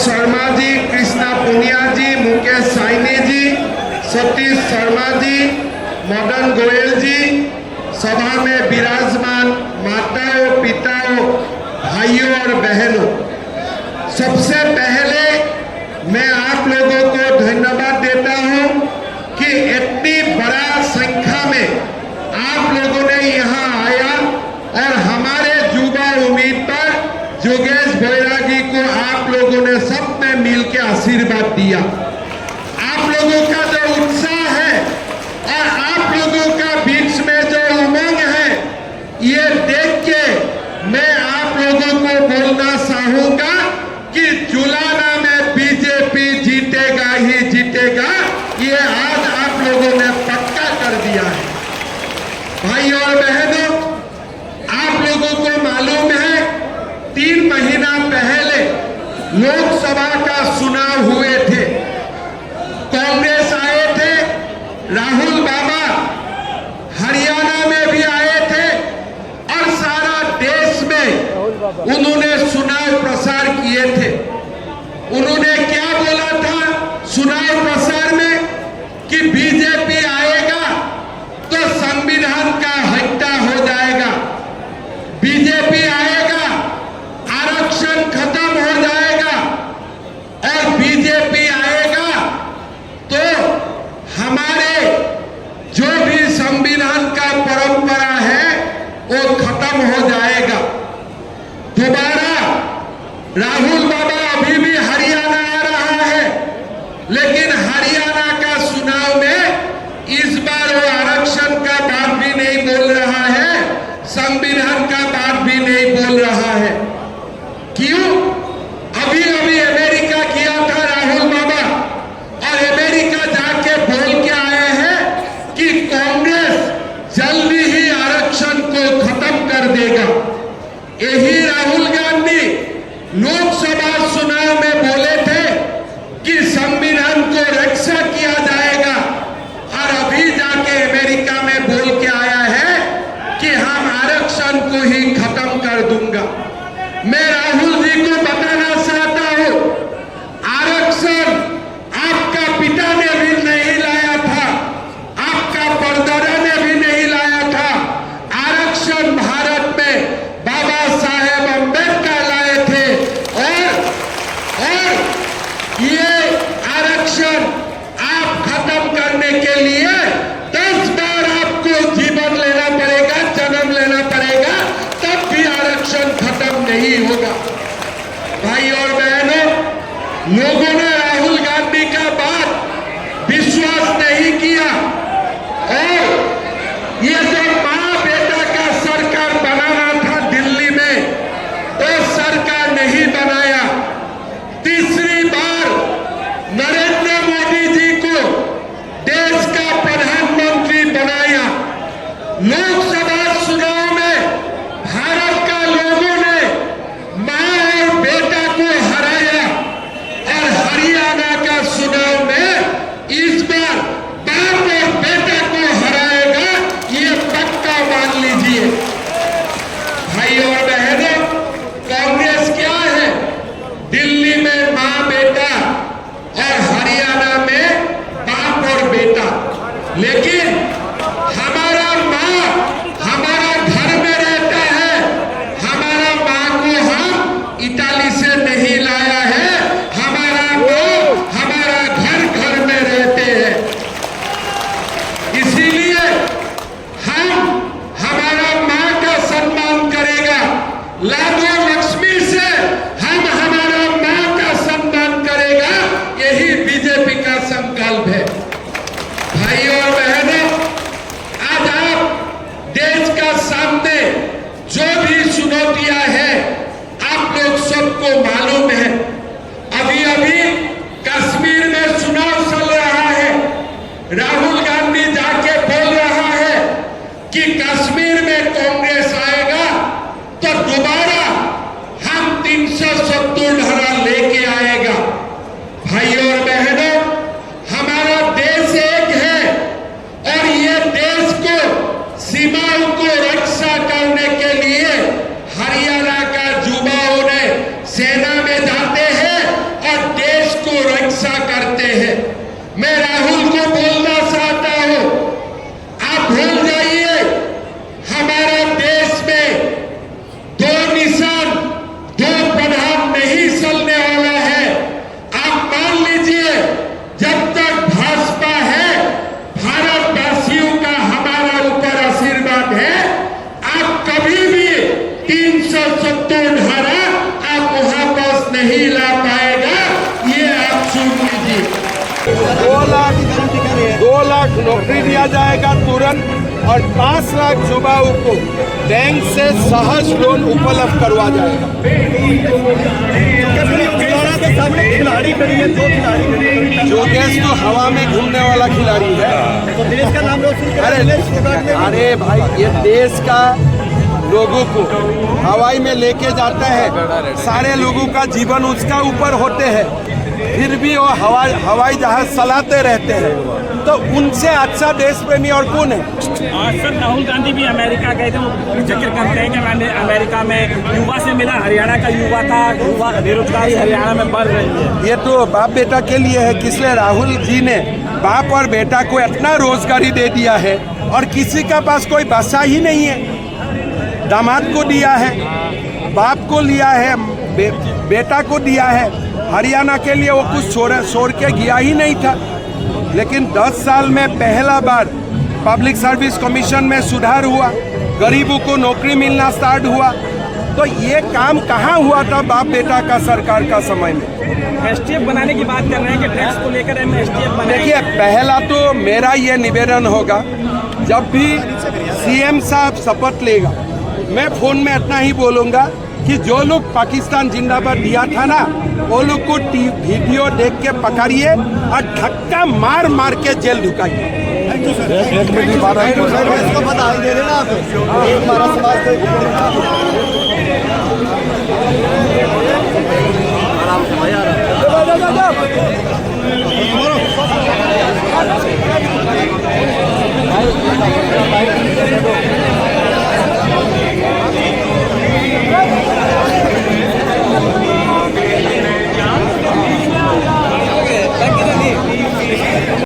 शर्मा जी, कृष्णा पुनिया जी, मुकेश साइनी जी, सतीश शर्मा जी, मदन गोयल जी, सभा में विराजमान माताओं, पिताओं, भाइयों और बहनों, सबसे पहले मैं आप लोगों को धन्यवाद देता हूं कि इतनी बड़ा संख्या में आप लोगों ने यहाँ आया और हमारे युवा उम्मीदवार योगेश बैरागी को आप लोगों ने सब में मिलकर आशीर्वाद दिया। आप लोगों का जो उत्साह है और आप लोगों का बीच में जो उमंग है, ये देख के मैं आप लोगों को बोलना चाहूंगा कि जुलाना में बीजेपी जीतेगा ही जीतेगा। ये आज आप लोगों ने पक्का कर दिया है। भाई और बहनों, आप लोगों को मालूम है 3 महीना पहले लोकसभा का चुनाव हुए थे। कांग्रेस आए थे, राहुल बाबा हरियाणा में भी आए थे और सारा देश में उन्होंने चुनाव प्रचार किए थे। उन्होंने क्या बोला था चुनाव प्रचार में कि बीजेपी आएगा तो संविधान का हत्या हो जाएगा, बीजेपी आएगा आरक्षण खत्म हो जाएगा और बीजेपी आएगा तो हमारे जो भी संविधान का परंपरा है वो खत्म हो जाएगा। दोबारा राहुल बाबा अभी भी हरियाणा आ रहा है, लेकिन हरियाणा का चुनाव में इस बार वो आरक्षण का बात भी नहीं बोल रहा है, संविधान का बात भी नहीं बोल रहा है। क्यों? अभी अभी अमेरिका किया था राहुल बाबा और अमेरिका जाके बोल के आए हैं कि कांग्रेस जल्दी ही आरक्षण को खत्म कर देगा। यही राहुल गांधी लोकसभा चुनाव में बोले थे कि संविधान को रक्षा किया जाएगा और अभी जाके अमेरिका में बोल के आया है कि हम आरक्षण को ही खत्म कर दूंगा। मैं राहुल जी को बताना चाहता हूं, आरक्षण आपका पिता ने भी नहीं लाया था, आपका परदादा ने भी नहीं लाया था। आरक्षण भारत में बाबा साहेब अम्बेडकर लाए थे और ये आरक्षण आप खत्म करने के लिए 10 बार आपको जीवन लेना पड़ेगा, जन्म लेना पड़ेगा, तब भी आरक्षण खत्म नहीं होगा। भाई और बहनों, लोगों ने राहुल गांधी का बात विश्वास नहीं किया और ये जो मां बेटा का सरकार बनाना था दिल्ली में, वो सरकार नहीं बनाया। तीसरी बार नरेंद्र मोदी जी को देश का प्रधानमंत्री बनाया। लोकसभा चुनाव में भारत का लोगों ने मां और बेटा को हराया और हरियाणा का चुनाव में इस बार बाप और बेटा को हराएगा, ये पक्का मान लीजिए। भाई और बहनों, कांग्रेस क्या है? दिल्ली में मां बेटा और हरियाणा में बाप और बेटा, लेकिन हमारा मां हमारा घर में रहता है। हमारा मां को हम इटाली से नहीं लाया है, हमारा मां हमारा घर घर में रहते हैं। इसीलिए हम हमारा मां का सम्मान करेगा। लाडो लक्ष्मी से हम हमारा मां का सम्मान करेगा, यही बीजेपी का संकल्प है। भाई और बहनों, आज आप देश का सामने जो भी चुनौतियां हैं, आप लोग सबको मालूम है। अभी अभी कश्मीर में चुनाव चल रहा है। राहुल गांधी जाके बोल रहा है कि कश्मीर में कांग्रेस आएगा तो दोबारा हम 370 धारा लेके आएगा। भाई और बहनों, हमारा देश एक है और ये देश को सीमाओं को रक्षा करने के लिए हरियाणा का युवाओं ने सेना में जाते हैं और नहीं ला पाएगा, ये आप सुन लीजिए। 2 लाख नौकरी दिया जाएगा तुरंत और 5 लाख युवाओं को बैंक से सहज लोन उपलब्ध करवा जाएगा। खिलाड़ी खड़ी है, 2 खिलाड़ी खड़ी है। योगेश तो हवा में घूमने वाला खिलाड़ी है। तो देश का नाम रोशन करेगा। अरे भाई, ये देश का लोगों को हवाई में लेके जाता है, सारे लोगों का जीवन उसका ऊपर होते हैं, फिर भी वो हवाई जहाज चलाते रहते हैं। तो उनसे अच्छा देश प्रेमी और कौन है? और सर राहुल गांधी भी अमेरिका गए थे, वो जिक्र करते हैं कि मैंने अमेरिका में युवा से मिला, हरियाणा का युवा बेरोजगारी हरियाणा में बढ़ रही है। ये तो बाप बेटा के लिए है, किसलिए राहुल जी ने बाप और बेटा को इतना रोजगारी दे दिया है और किसी का पास कोई बसा ही नहीं है। दामाद को दिया है, बाप को लिया है, बेटा को दिया है। हरियाणा के लिए वो कुछ छोड़ के गया ही नहीं था। लेकिन 10 साल में पहला बार पब्लिक सर्विस कमीशन में सुधार हुआ, गरीबों को नौकरी मिलना स्टार्ट हुआ। तो ये काम कहाँ हुआ था बाप बेटा का सरकार का समय में? एसटीएफ बनाने की बात कर रहे हैं कि टैक्स को लेकर हम एसटीएफ बनाएंगे। देखिए, पहला तो मेरा ये निवेदन होगा, जब भी सीएम साहब शपथ लेगा, मैं फोन में इतना ही बोलूँगा कि जो लोग पाकिस्तान जिंदाबाद दिया था ना, वो लोग को वीडियो देख के पकड़िए और धक्का मार मार के जेल ढुकाइए। इसको बधाई दे देना आप। हमारा समाज को